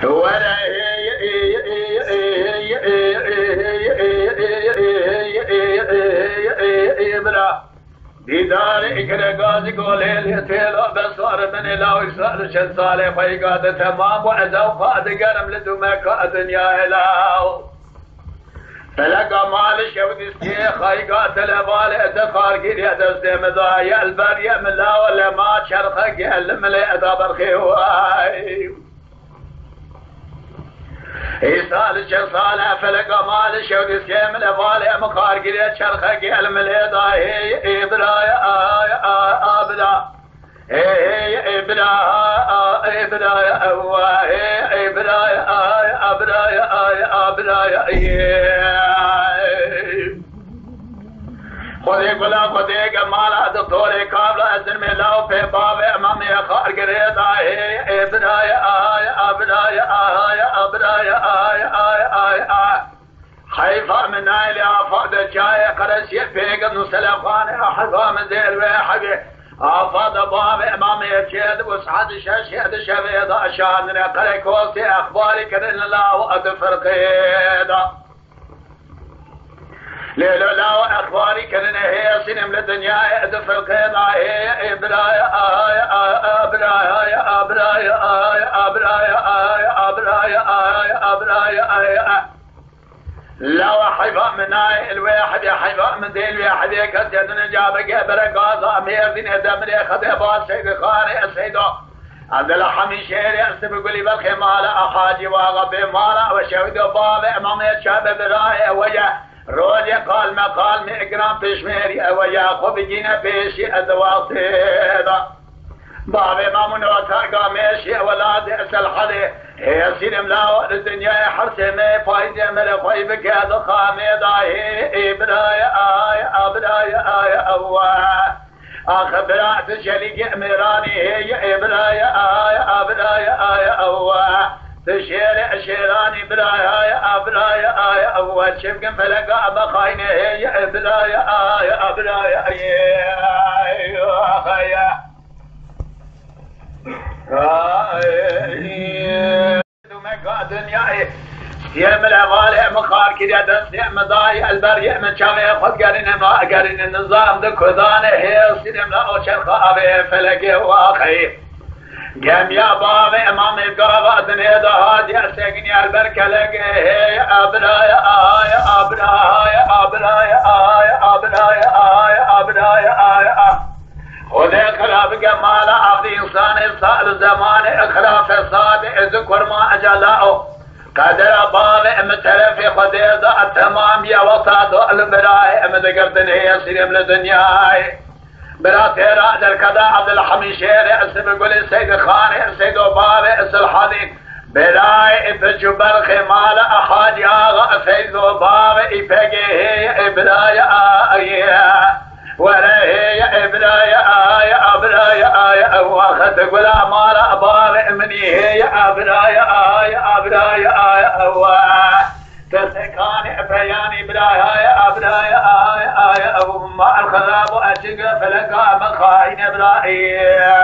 ولا بدارك لقاز قولي تيلو بصار من لا يسأل شن صالح فيقاد تمام وعزو قاد قرم لدوما قاد يا إله فلقى مال شود الشيخ يقاد لبالي دخار قرية دستم ضايا البرية من لا ولا ما شرخك يعلم لي أدابر خيواي إيصال شرصالة فلقى مال شود الشيخ لبالي مخار قرية شرخك يعلم لي ضايا إبرايا أبدا إبرايا إبرايا إبرايا أبرايا أبرايا خذي قلا خذي جمالا دكتور كابلا أزن من لاو في باب أمامي خار قريضا إبرايا أبرايا أبرايا حيفا من نايل أفاد جاي قرش يفيق نسلفان حيفا من زير وحبي أفاد باب أمامي جيد وسعد شاشيد شبيد أشان قري كوسي أخباري كرن الله وأدفر قيدا ليلو لا أخباري كرن هي سنم للدنيا أدفر قيدا هي إبرايا أبرايا أبرايا أبرايا أبرايا أبرايا لو حيفا من ناي الواحد حيفا من ذي الواحد كسيدنا جابك برقاصة أمير دين هدمني خذبات سيد خاني السيدو عبد الحميد شيري أسب قولي بالخمالة أحاجي واغبي مالا وشهدو بابي أمامي شاب براي ويا رولي قال مقال مئقرام تشميري ويا خبجينا بيشي أدواتيدا بابي مامون وتاقا ميشي ولاد أسل حدي هي سينم لا الدنيا حرسمي فايدة ملفاي بكاد خامدة هي إبرايا أبرايا أواه أخبرات شريك أميراني هي إبرايا أبرايا أواه تشير شيراني برايا أبرايا أواه شفقن فلقا بخاينة هي إبرايا أبرايا أخيا دنياي يا ملغالي مخار كذا دست يا مضاي البريء من شافي خد قرن ما قرن النظام ذك ذانه هي سلم لا وشرخ أبي فلقي واخي قام يا بابي امام القرابة دنيا هاد يا سجني البركة لقي هي أبرايا أبرايا أبرايا أبرايا أبرايا وذي خلاف جمال عبد إنسان سأل زمان إخلاف صاد ذكر ما أجلاؤه قدر باب متلف خديضة التمام يا وسط البراء مذكرتن هي سلم لدنياي برا تيرا در كذا عبد الحميد شيري اسم قولي سيد خاني سيد باب الحديد براي بجبر خمال أحد ياغا سيد باب إفقه هي إبرايا ولا هي إبرايا أبرايا واخد قلا مالا بار مني هي أبرايا تسكاني بياني إبرايا ما الخلاب أشق فلقى مخاين إبرايا